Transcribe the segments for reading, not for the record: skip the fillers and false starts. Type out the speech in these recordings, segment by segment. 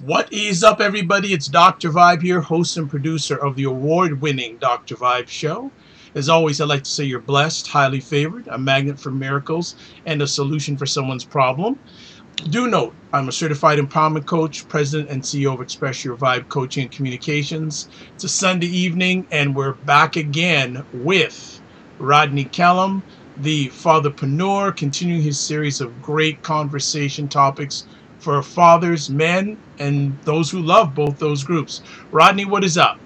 What is up, everybody? It's Dr. Vibe here, host and producer of the award-winning Dr. Vibe Show. As always, I'd like to say you're blessed, highly favored, a magnet for miracles, and a solution for someone's problem. Do note, I'm a certified empowerment coach, president and CEO of Express Your Vibe Coaching and Communications. It's a Sunday evening, and we're back again with Rodney Kellum, the fatherpreneur, continuing his series of great conversation topics for fathers, men, and those who love both those groups. Rodney, what is up?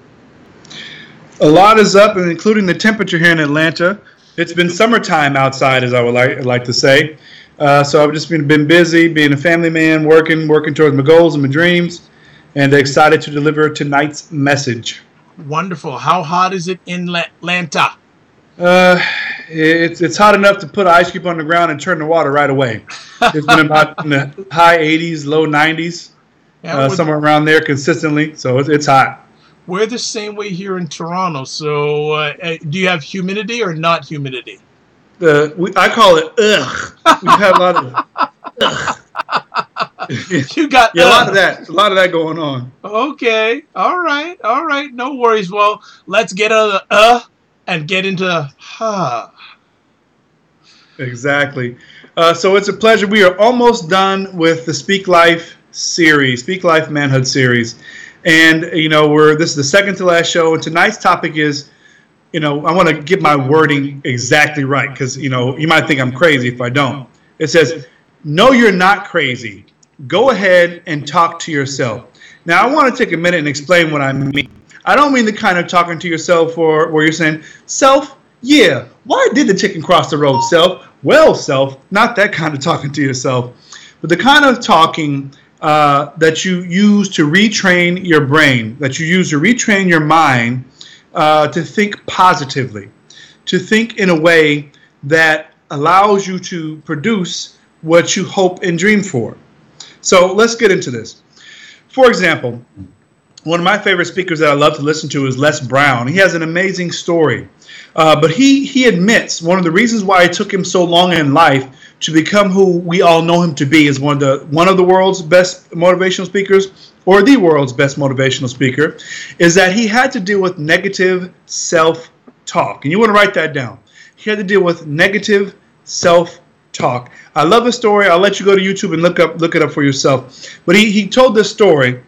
A lot is up, including the temperature here in Atlanta. It's been summertime outside, as I would like to say. So I've just been busy, being a family man, working towards my goals and my dreams, and excited to deliver tonight's message. Wonderful. How hot is it in Atlanta? It's hot enough to put an ice cube on the ground and turn the water right away. It's been about in the high 80s, low 90s, somewhere around there consistently. So it's hot. We're the same way here in Toronto. So do you have humidity or not humidity? I call it ugh. We've had a lot of ugh. You got a lot of that going on. Okay. All right. No worries. Well, let's get out of the and get into ha. Exactly. So it's a pleasure. We are almost done with the Speak Life series, Speak Life Manhood series. And, this is the second to last show. And tonight's topic is, I want to get my wording exactly right because, you might think I'm crazy if I don't. It says, no, you're not crazy. Go ahead and talk to yourself. Now, I want to take a minute and explain what I mean. I don't mean the kind of talking to yourself where you're saying, self, yeah, why did the chicken cross the road, self? Well, self, not that kind of talking to yourself, but the kind of talking that you use to retrain your brain, that you use to retrain your mind to think positively, to think in a way that allows you to produce what you hope and dream for. So let's get into this. For example, one of my favorite speakers that I love to listen to is Les Brown. He has an amazing story. But he admits one of the reasons why it took him so long in life to become who we all know him to be is one of the world's best motivational speakers, or the world's best motivational speaker, is that he had to deal with negative self-talk. And you want to write that down. He had to deal with negative self-talk. I love his story. I'll let you go to YouTube and look it up for yourself. But he told this story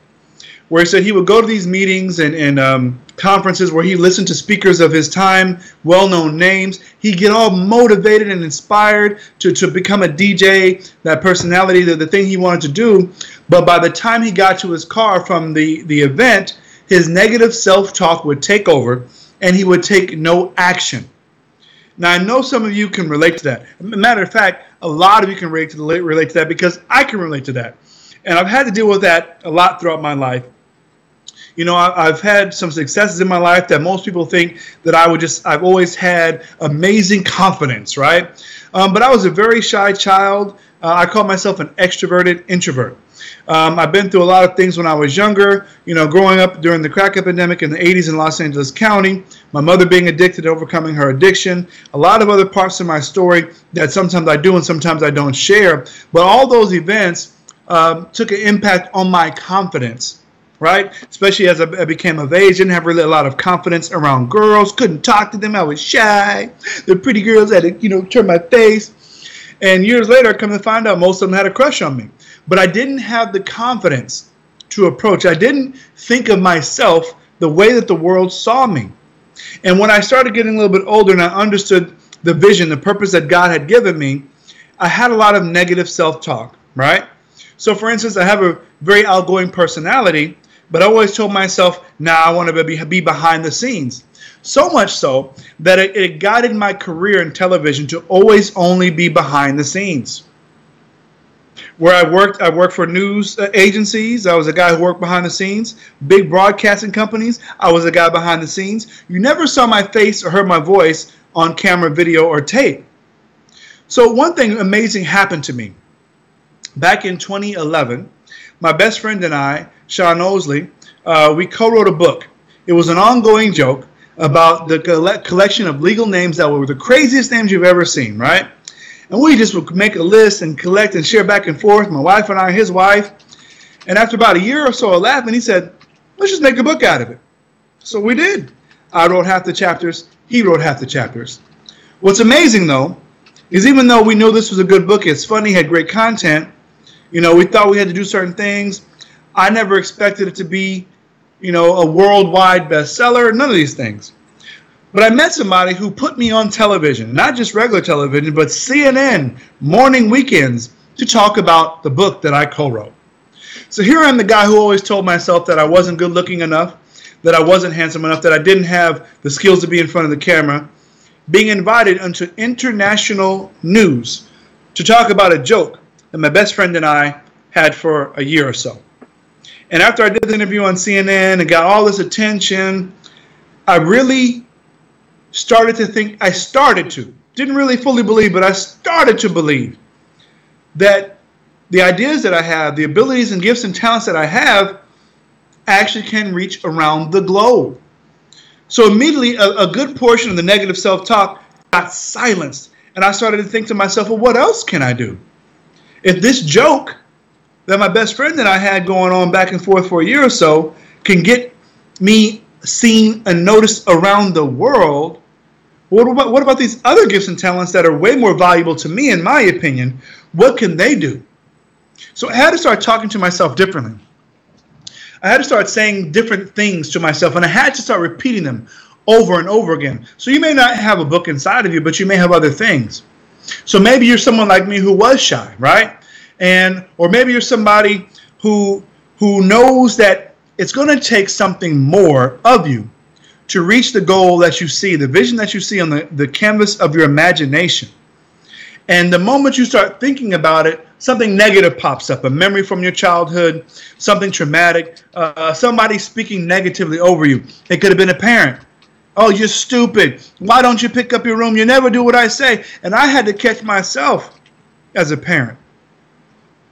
where he said he would go to these meetings and conferences where he listened to speakers of his time, well-known names. He'd get all motivated and inspired to become a DJ, that personality, the thing he wanted to do. But by the time he got to his car from the event, his negative self-talk would take over and he would take no action. Now, I know some of you can relate to that. Matter of fact, a lot of you can relate to that because I can relate to that. And I've had to deal with that a lot throughout my life. I've had some successes in my life that most people think that I've always had amazing confidence, right? But I was a very shy child. I call myself an extroverted introvert. I've been through a lot of things when I was younger, growing up during the crack epidemic in the 80s in Los Angeles County, my mother being addicted, overcoming her addiction, a lot of other parts of my story that sometimes I do and sometimes I don't share. But all those events took an impact on my confidence. Right? Especially as I became of age, didn't have really a lot of confidence around girls, couldn't talk to them, I was shy. The pretty girls had to, turn my face. And years later, I come to find out most of them had a crush on me. But I didn't have the confidence to approach. I didn't think of myself the way that the world saw me. And when I started getting a little bit older and I understood the vision, the purpose that God had given me, I had a lot of negative self-talk, right? So for instance, I have a very outgoing personality, but I always told myself, I want to be behind the scenes. So much so that it guided my career in television to always only be behind the scenes. Where I worked for news agencies. I was a guy who worked behind the scenes. Big broadcasting companies. I was a guy behind the scenes. You never saw my face or heard my voice on camera, video, or tape. So one thing amazing happened to me. Back in 2011, my best friend and I, Sean Osley, we co-wrote a book. It was an ongoing joke about the collection of legal names that were the craziest names you've ever seen, right? And we just would make a list and collect and share back and forth, my wife and I, his wife. And after about a year or so of laughing, he said, let's just make a book out of it. So we did. I wrote half the chapters. He wrote half the chapters. What's amazing, though, is even though we knew this was a good book, it's funny, had great content, we thought we had to do certain things. I never expected it to be, a worldwide bestseller, none of these things. But I met somebody who put me on television, not just regular television, but CNN, morning weekends, to talk about the book that I co-wrote. So here I'm the guy who always told myself that I wasn't good looking enough, that I wasn't handsome enough, that I didn't have the skills to be in front of the camera, being invited into international news to talk about a joke that my best friend and I had for a year or so. And after I did the interview on CNN and got all this attention, I really started to think, didn't really fully believe, but I started to believe that the ideas that I have, the abilities and gifts and talents that I have actually can reach around the globe. So immediately a good portion of the negative self-talk got silenced. And I started to think to myself, well, what else can I do? If this joke that my best friend and I had going on back and forth for a year or so can get me seen and noticed around the world, what about these other gifts and talents that are way more valuable to me, in my opinion? What can they do? So I had to start talking to myself differently. I had to start saying different things to myself, and I had to start repeating them over and over again. So you may not have a book inside of you, but you may have other things. So maybe you're someone like me who was shy, right? Or maybe you're somebody who knows that it's going to take something more of you to reach the goal that you see, the vision that you see on the canvas of your imagination. And the moment you start thinking about it, something negative pops up, a memory from your childhood, something traumatic, somebody speaking negatively over you. It could have been a parent. Oh, you're stupid. Why don't you pick up your room? You never do what I say. And I had to catch myself as a parent.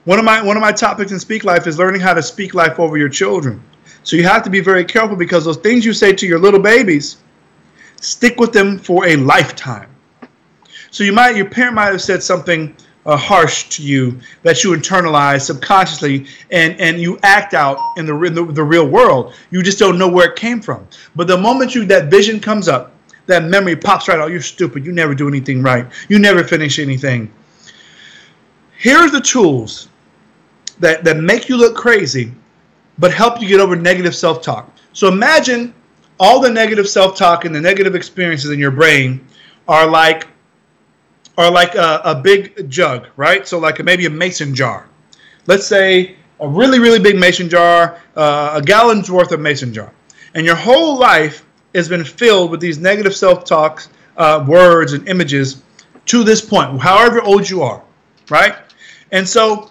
One of my topics in Speak Life is learning how to speak life over your children. So you have to be very careful, because those things you say to your little babies, stick with them for a lifetime. So your parent might have said something harsh to you that you internalize subconsciously, and you act out in the real world. You just don't know where it came from. But the moment that vision comes up, that memory pops right out. You're stupid. You never do anything right. You never finish anything. Here's the tools that make you look crazy, but help you get over negative self-talk. So imagine all the negative self-talk and the negative experiences in your brain are like a big jug, right? So like maybe a mason jar. Let's say a really, really big mason jar, a gallon's worth of mason jar. And your whole life has been filled with these negative self-talk words and images to this point, however old you are, right? And so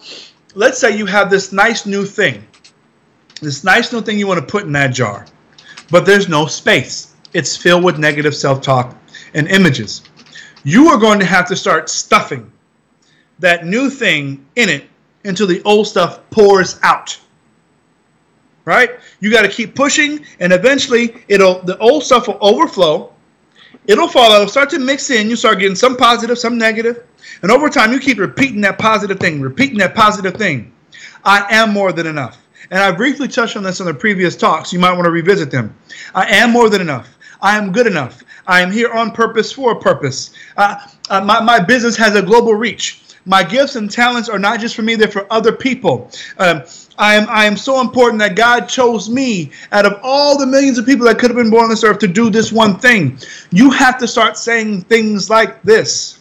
let's say you have this nice new thing you want to put in that jar, but there's no space. It's filled with negative self-talk and images. You are going to have to start stuffing that new thing in it until the old stuff pours out. Right? You got to keep pushing, and eventually the old stuff will overflow. It'll fall out. It'll start to mix in. You start getting some positive, some negative. And over time, you keep repeating that positive thing. I am more than enough. And I briefly touched on this in the previous talks. You might want to revisit them. I am more than enough. I am good enough. I am here on purpose for a purpose. My business has a global reach. My gifts and talents are not just for me, they're for other people. I am so important that God chose me out of all the millions of people that could have been born on this earth to do this one thing. You have to start saying things like this.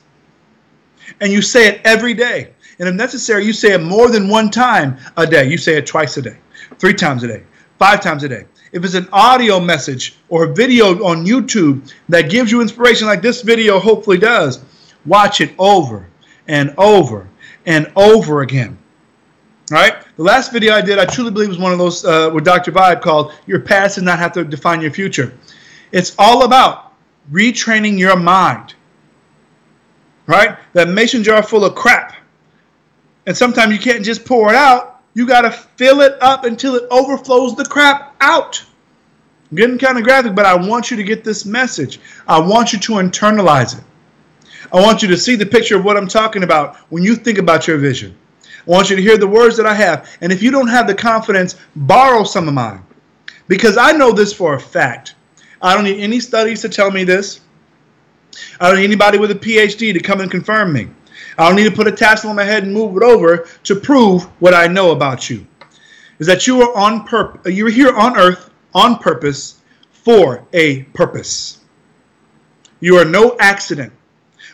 And you say it every day. And if necessary, you say it more than one time a day. You say it twice a day, 3 times a day, 5 times a day. If it's an audio message or a video on YouTube that gives you inspiration like this video hopefully does, watch it over and over and over again. All right? The last video I did, I truly believe was one of those with Dr. Vibe called Your Past Does Not Have to Define Your Future. It's all about retraining your mind. Right? That mason jar full of crap. And sometimes you can't just pour it out. You got to fill it up until it overflows the crap out. I'm getting kind of graphic, but I want you to get this message. I want you to internalize it. I want you to see the picture of what I'm talking about when you think about your vision. I want you to hear the words that I have. And if you don't have the confidence, borrow some of mine. Because I know this for a fact. I don't need any studies to tell me this. I don't need anybody with a PhD to come and confirm me. I don't need to put a tassel on my head and move it over to prove what I know about you. Is that you are you're here on earth on purpose for a purpose. You are no accident.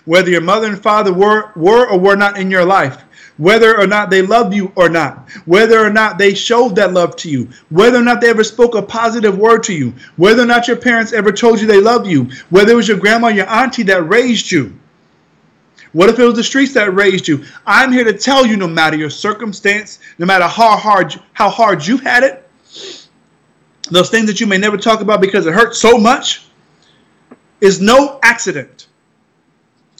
Whether your mother and father were or were not in your life, whether or not they loved you or not, whether or not they showed that love to you, whether or not they ever spoke a positive word to you, whether or not your parents ever told you they loved you, whether it was your grandma or your auntie that raised you. What if it was the streets that raised you? I'm here to tell you, no matter your circumstance, no matter how hard you had it, those things that you may never talk about because it hurts so much, is no accident.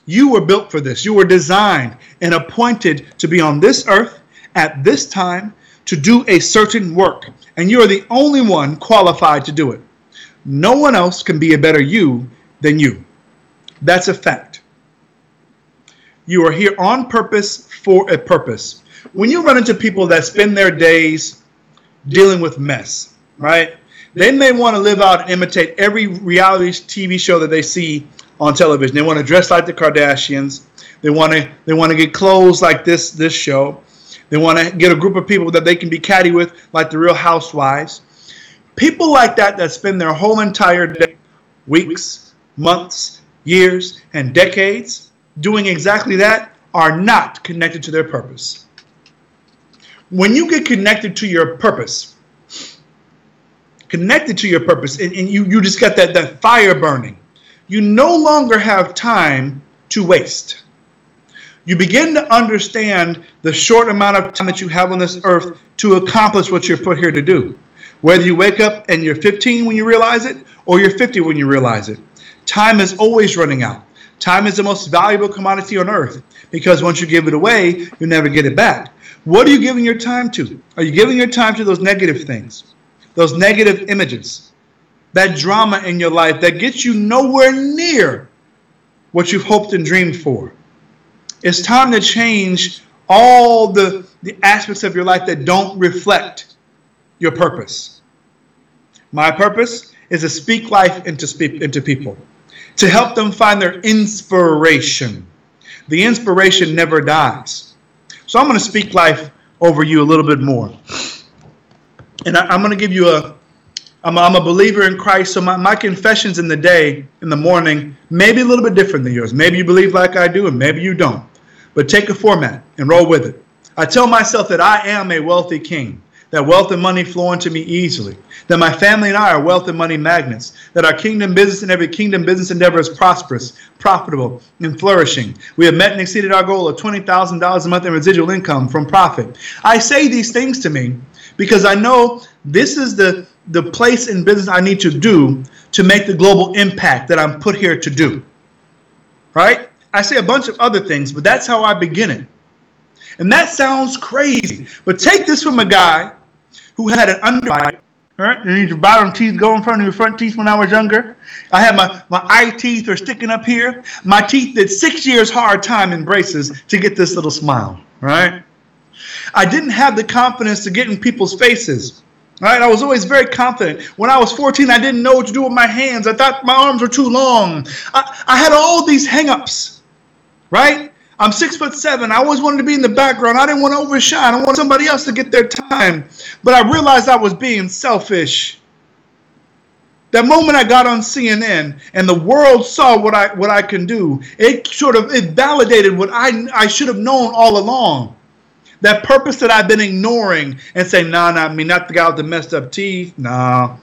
You were built for this. You were designed and appointed to be on this earth at this time to do a certain work. And you are the only one qualified to do it. No one else can be a better you than you. That's a fact. You are here on purpose for a purpose. When you run into people that spend their days dealing with mess, right? They may want to live out and imitate every reality TV show that they see on television. They want to dress like the Kardashians. They want to get clothes like this show. They want to get a group of people that they can be catty with, like the Real Housewives. People like that spend their whole entire day, weeks, months, years, and decades doing exactly that are not connected to their purpose. When you get connected to your purpose, and you just got that fire burning, you no longer have time to waste. You begin to understand the short amount of time that you have on this earth to accomplish what you're put here to do. Whether you wake up and you're 15 when you realize it, or you're 50 when you realize it. Time is always running out. Time is the most valuable commodity on earth, because once you give it away, you never get it back. What are you giving your time to? Are you giving your time to those negative things, those negative images, that drama in your life that gets you nowhere near what you've hoped and dreamed for? It's time to change all the aspects of your life that don't reflect your purpose. My purpose is to speak life into people, to help them find their inspiration. The inspiration never dies. So I'm going to speak life over you a little bit more. And I'm going to give you I'm a believer in Christ, so my confessions in the day, in the morning, may be a little bit different than yours. Maybe you believe like I do, and maybe you don't. But take a format and roll with it. I tell myself that I am a wealthy king, that wealth and money flow into me easily, that my family and I are wealth and money magnets, that our kingdom business and every kingdom business endeavor is prosperous, profitable, and flourishing. We have met and exceeded our goal of $20,000 a month in residual income from profit. I say these things to me because I know this is the place in business I need to do to make the global impact that I'm put here to do. Right? I say a bunch of other things, but that's how I begin it. And that sounds crazy. But take this from a guy who had an underbite. Right? You need your bottom teeth go in front of your front teeth when I was younger. I had my eye teeth are sticking up here. My teeth did 6 years hard time in braces to get this little smile. Right? I didn't have the confidence to get in people's faces. Right? I was always very confident. When I was 14, I didn't know what to do with my hands. I thought my arms were too long. I had all these hang-ups. Right? I'm 6'7". I always wanted to be in the background. I didn't want to overshine. I wanted somebody else to get their time. But I realized I was being selfish. That moment I got on CNN and the world saw what I can do, it validated what I should have known all along. That purpose that I've been ignoring and saying, nah, not me, not the guy with the messed up teeth, no.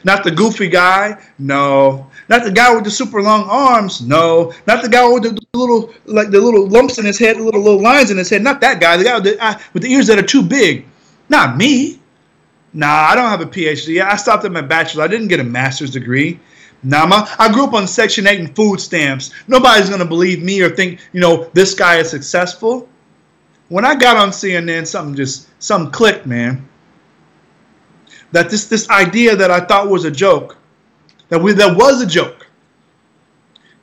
Not the goofy guy, no. Not the guy with the super long arms, no. Not the guy with the little lumps in his head, the little lines in his head. Not that guy. The guy with the ears that are too big. Not me. Nah, I don't have a PhD. I stopped at my bachelor. I didn't get a master's degree. Nah, I grew up on Section 8 and food stamps. Nobody's gonna believe me or think, this guy is successful. When I got on CNN, something clicked, man. That this idea that I thought was a joke, that was a joke,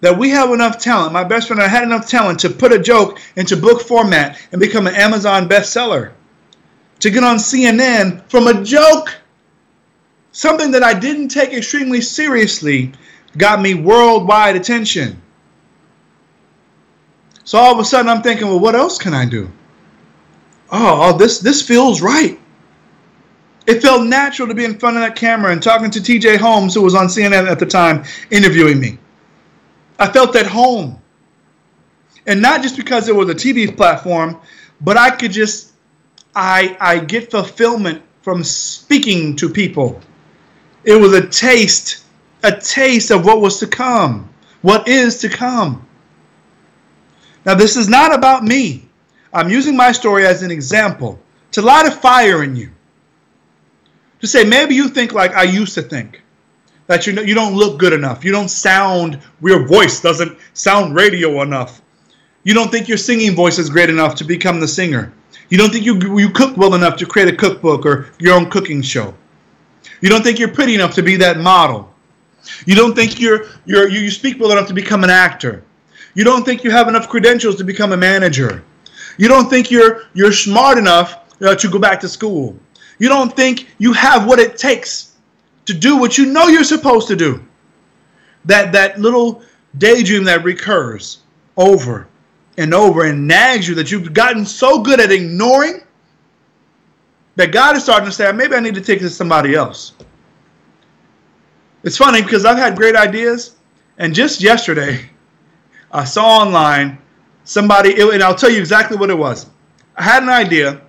that we have enough talent. My best friend and I had enough talent to put a joke into book format and become an Amazon bestseller. To get on CNN from a joke. Something that I didn't take extremely seriously got me worldwide attention. So all of a sudden I'm thinking, well, what else can I do? This feels right. It felt natural to be in front of that camera and talking to TJ Holmes, who was on CNN at the time, interviewing me. I felt at home. And not just because it was a TV platform, but I could just, I get fulfillment from speaking to people. It was a taste of what was to come, what is to come. Now, this is not about me. I'm using my story as an example to light a fire in you. To say, maybe you think like I used to think, that you don't look good enough. You don't sound, your voice doesn't sound radio enough. You don't think your singing voice is great enough to become the singer. You don't think you cook well enough to create a cookbook or your own cooking show. You don't think you're pretty enough to be that model. You don't think you speak well enough to become an actor. You don't think you have enough credentials to become a manager. You don't think you're smart enough to go back to school. You don't think you have what it takes to do what you know you're supposed to do. That little daydream that recurs over and over and nags you that you've gotten so good at ignoring that God is starting to say, maybe I need to take this to somebody else. It's funny because I've had great ideas, and just yesterday I saw online somebody, and I'll tell you exactly what it was. I had an idea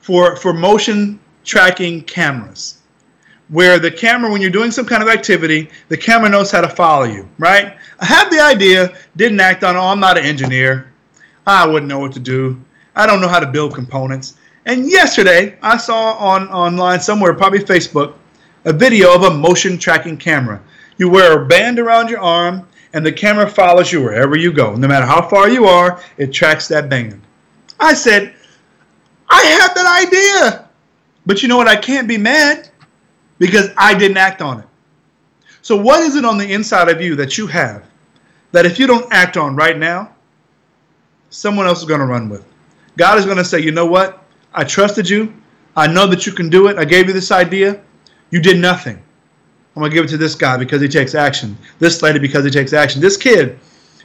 for motion tracking cameras, where the camera, when you're doing some kind of activity, the camera knows how to follow you, right? I had the idea, didn't act on it. Oh, I'm not an engineer. I wouldn't know what to do. I don't know how to build components. And yesterday, I saw online somewhere, probably Facebook, a video of a motion tracking camera. You wear a band around your arm, and the camera follows you wherever you go. No matter how far you are, it tracks that band. I said, I had that idea. But you know what? I can't be mad because I didn't act on it. So what is it on the inside of you that you have that if you don't act on right now, someone else is going to run with? God is going to say, you know what? I trusted you. I know that you can do it. I gave you this idea. You did nothing. I'm going to give it to this guy because he takes action. This lady because he takes action. This kid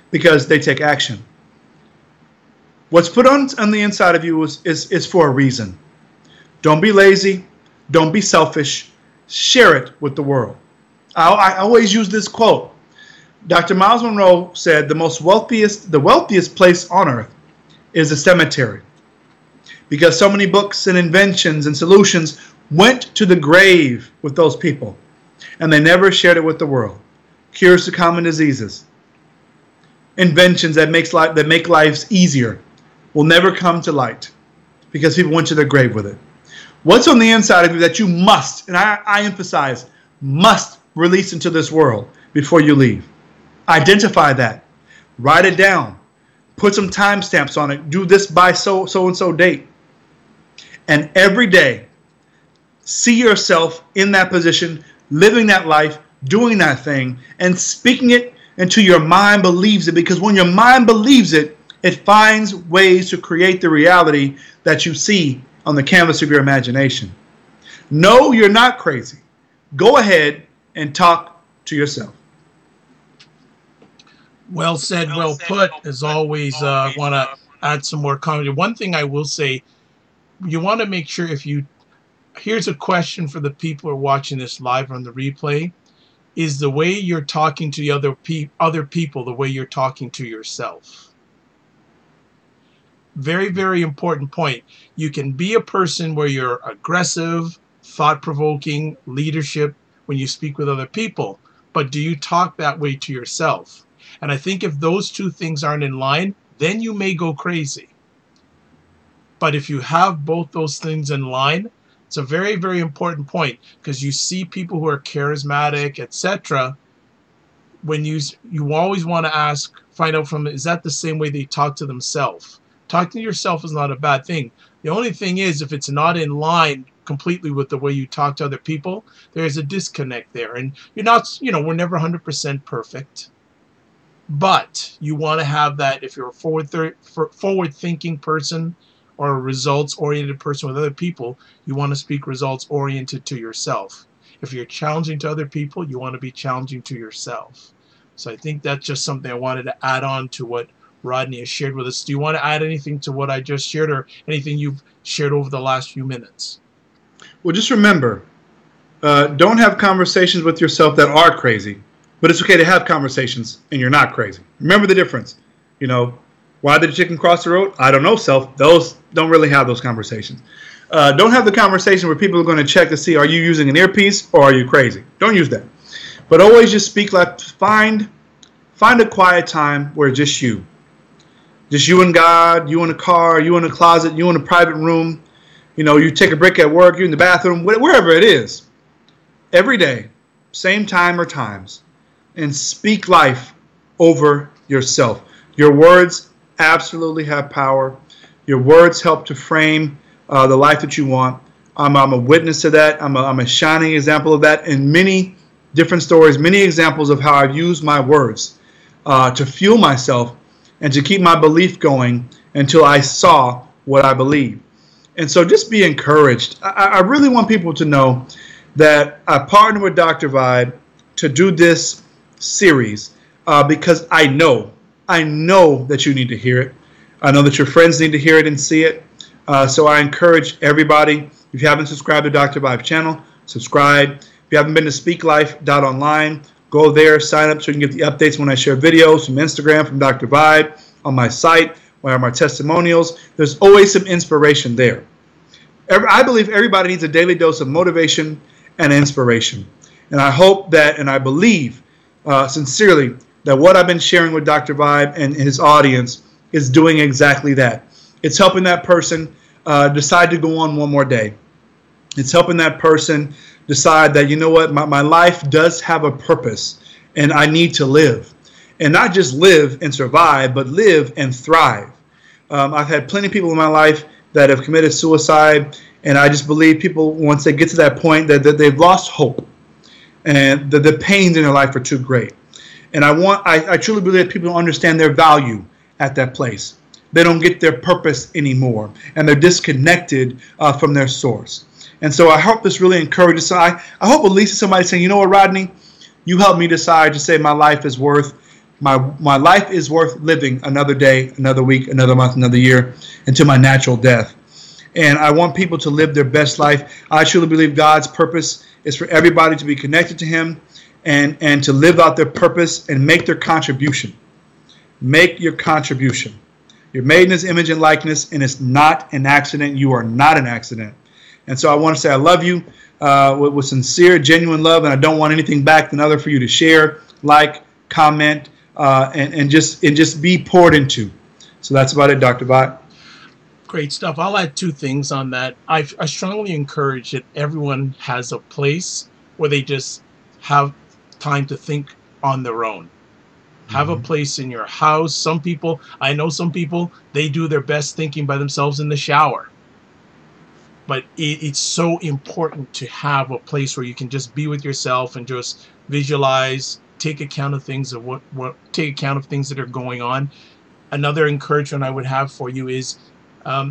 because they take action. What's put on the inside of you is for a reason. Don't be lazy. Don't be selfish. Share it with the world. I always use this quote. Dr. Miles Monroe said the wealthiest place on earth is a cemetery. Because so many books and inventions and solutions went to the grave with those people. And they never shared it with the world. Cures to common diseases. Inventions that make lives easier will never come to light. Because people went to their grave with it. What's on the inside of you that you must, and I emphasize, must release into this world before you leave? Identify that. Write it down. Put some timestamps on it. Do this by so-and-so date. And every day, see yourself in that position, living that life, doing that thing, and speaking it until your mind believes it. Because when your mind believes it, it finds ways to create the reality that you see on the canvas of your imagination. No, you're not crazy. Go ahead and talk to yourself. Well said, well put. As always, I want to add some more comment. One thing I will say, you want to make sure here's a question for the people who are watching this live on the replay. Is the way you're talking to the other people the way you're talking to yourself? Very, very important point. You can be a person where you're aggressive, thought-provoking, leadership when you speak with other people. But do you talk that way to yourself? And I think if those two things aren't in line, then you may go crazy. But if you have both those things in line, it's a very, very important point, because you see people who are charismatic, etc. When you always want to find out from, is that the same way they talk to themselves? Talking to yourself is not a bad thing. The only thing is, if it's not in line completely with the way you talk to other people, there's a disconnect there. And you're not, we're never 100% perfect. But you want to have that if you're a forward-thinking person or a results-oriented person with other people, you want to speak results-oriented to yourself. If you're challenging to other people, you want to be challenging to yourself. So I think that's just something I wanted to add on to what Rodney has shared with us. Do you want to add anything to what I just shared or anything you've shared over the last few minutes? Well, just remember, don't have conversations with yourself that are crazy. But it's okay to have conversations and you're not crazy. Remember the difference. You know, why did the chicken cross the road? I don't know, self. Those don't really have those conversations. Don't have the conversation where people are going to check to see, are you using an earpiece or are you crazy? Don't use that. But always just speak like, find a quiet time where it's just you. Just you and God, you in a car, you in a closet, you in a private room. You know, you take a break at work, you're in the bathroom, wherever it is. Every day, same time or times. And speak life over yourself. Your words absolutely have power. Your words help to frame the life that you want. I'm a witness to that. I'm a shining example of that. And many different stories, many examples of how I've used my words to fuel myself and to keep my belief going until I saw what I believe. And so just be encouraged. I really want people to know that I partnered with Dr. Vibe to do this series because I know that you need to hear it. I know that your friends need to hear it and see it. So I encourage everybody, if you haven't subscribed to Dr. Vibe's channel, subscribe. If you haven't been to speaklife.online, go there, sign up so you can get the updates when I share videos from Instagram, from Dr. Vibe, on my site, where my testimonials. There's always some inspiration there. I believe everybody needs a daily dose of motivation and inspiration. And I hope that, and I believe sincerely, that what I've been sharing with Dr. Vibe and his audience is doing exactly that. It's helping that person decide to go on one more day. It's helping that person decide that, you know what, my life does have a purpose and I need to live. And not just live and survive, but live and thrive. I've had plenty of people in my life that have committed suicide, and I just believe people, once they get to that point, that they've lost hope. And the pains in their life are too great. And I truly believe that people don't understand their value at that place. They don't get their purpose anymore, and they're disconnected from their source. And so I hope this really encourages. So I hope at least somebody saying, you know what, Rodney, you helped me decide to say my life is worth living another day, another week, another month, another year, until my natural death. And I want people to live their best life. I truly believe God's purpose is for everybody to be connected to him and to live out their purpose and make their contribution. Make your contribution. You're made in his image and likeness, and it's not an accident. You are not an accident. And so I want to say I love you with sincere, genuine love, and I don't want anything back than other for you to share, like, comment, and just be poured into. So that's about it, Dr. Vibe. Great stuff. I'll add two things on that. I strongly encourage that everyone has a place where they just have time to think on their own. Have a place in your house. I know some people, they do their best thinking by themselves in the shower. But it's so important to have a place where you can just be with yourself and just visualize, take account of things that are going on. Another encouragement I would have for you is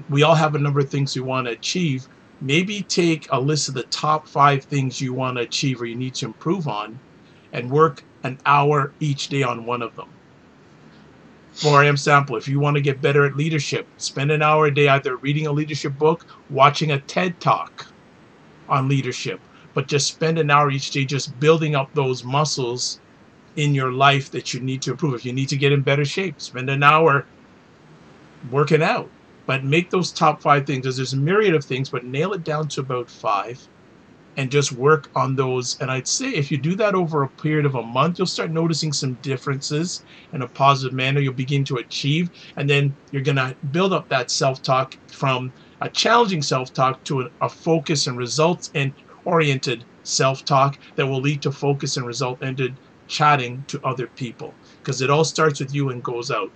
we all have a number of things we want to achieve. Maybe take a list of the top 5 things you want to achieve or you need to improve on and work an hour each day on one of them. For example, if you want to get better at leadership, spend an hour a day either reading a leadership book, watching a TED Talk on leadership, but just spend an hour each day just building up those muscles in your life that you need to improve. If you need to get in better shape, spend an hour working out. But make those top 5 things, because there's a myriad of things, but nail it down to about 5 and just work on those. And I'd say if you do that over a period of a month, you'll start noticing some differences in a positive manner. You'll begin to achieve, and then you're going to build up that self-talk from a challenging self-talk to a focus and results-oriented self-talk that will lead to focus and result-oriented chatting to other people, because it all starts with you and goes out.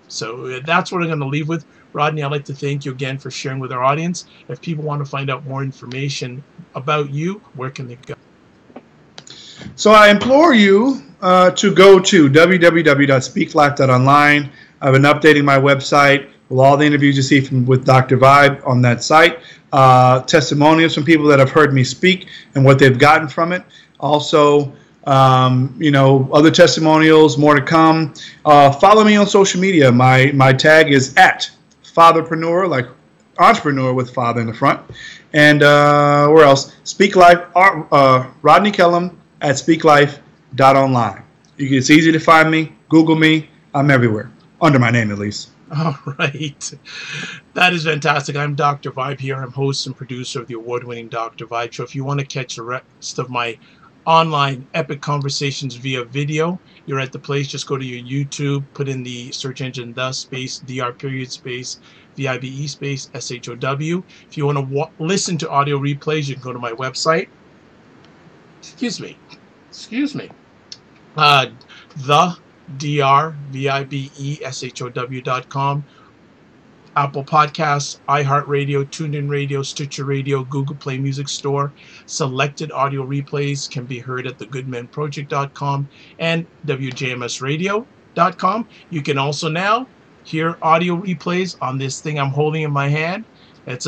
So that's what I'm going to leave with. Rodney, I'd like to thank you again for sharing with our audience. If people want to find out more information about you, where can they go? So I implore you to go to www.speaklife.online. I've been updating my website with all the interviews you see with Dr. Vibe on that site. Testimonials from people that have heard me speak and what they've gotten from it. Also, other testimonials, more to come. Follow me on social media. My tag is at Fatherpreneur, like entrepreneur with father in the front. And where else? Speak Life, Rodney Kellum at speaklife.online. It's easy to find me. Google me. I'm everywhere, under my name at least. All right. That is fantastic. I'm Dr. Vibe here. I'm host and producer of the award-winning Dr. Vibe Show. If you want to catch the rest of my online epic conversations via video, you're at the place. Just go to your YouTube, put in the search engine the space dr period space VIBE space SHOW. If you want to listen to audio replays, you can go to my website. Excuse me. The drvibeshow.com, Apple Podcasts, iHeartRadio, TuneIn Radio, Stitcher Radio, Google Play Music Store. Selected audio replays can be heard at thegoodmenproject.com and wjmsradio.com. You can also now hear audio replays on this thing I'm holding in my hand. It's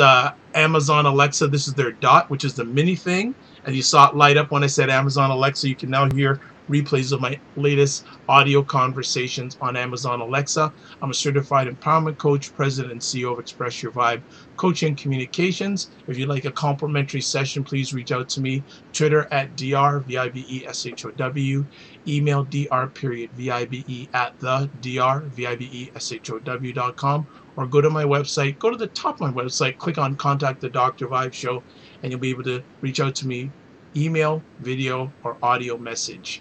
Amazon Alexa. This is their Dot, which is the mini thing. And you saw it light up when I said Amazon Alexa. You can now hear replays of my latest audio conversations on Amazon Alexa. I'm a certified empowerment coach, president and CEO of Express Your Vibe Coaching Communications. If you'd like a complimentary session, please reach out to me. Twitter at drvibeshow, email dr.vibe at the drvibeshow.com, or go to my website. Go to the top of my website, click on Contact the Dr. Vibe Show, and you'll be able to reach out to me, email, video, or audio message.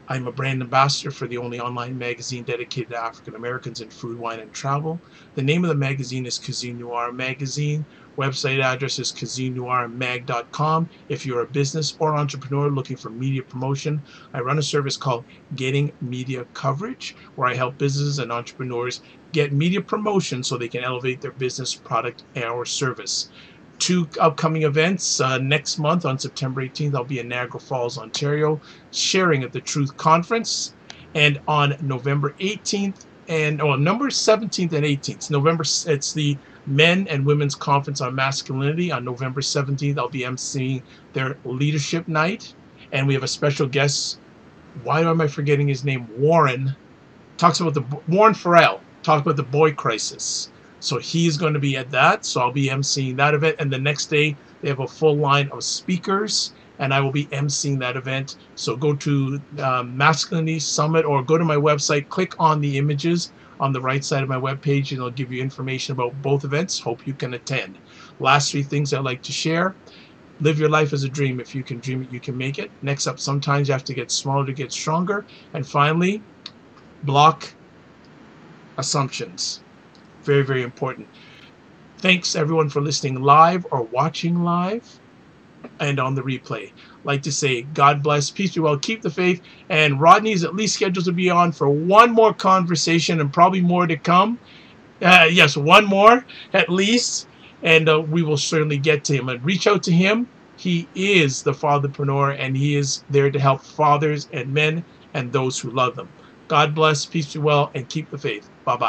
I'm a brand ambassador for the only online magazine dedicated to African Americans in food, wine, and travel. The name of the magazine is Cuisine Noir Magazine. Website address is cuisinenoirmag.com. If you're a business or entrepreneur looking for media promotion, I run a service called Getting Media Coverage, where I help businesses and entrepreneurs get media promotion so they can elevate their business, product, or service. 2 upcoming events. Next month on September 18th, I'll be in Niagara Falls, Ontario, sharing at the Truth Conference. And on November 18th November 17th and 18th, it's the Men and Women's Conference on Masculinity. On November 17th, I'll be emceeing their leadership night. And we have a special guest. Why am I forgetting his name? Warren Farrell talks about the boy crisis. So he's going to be at that. So I'll be emceeing that event. And the next day, they have a full line of speakers, and I will be emceeing that event. So go to Masculinity Summit, or go to my website, click on the images on the right side of my webpage, and it'll give you information about both events. Hope you can attend. Last 3 things I'd like to share. Live your life as a dream. If you can dream it, you can make it. Next up, sometimes you have to get smaller to get stronger. And finally, block assumptions. Very, very important. Thanks everyone for listening live or watching live and on the replay. I'd like to say God bless, peace be well, keep the faith, and Rodney's at least scheduled to be on for one more conversation and probably more to come. Yes, one more at least, and we will certainly get to him and reach out to him. He is the fatherpreneur, and he is there to help fathers and men and those who love them. God bless, peace be well, and keep the faith. Bye-bye.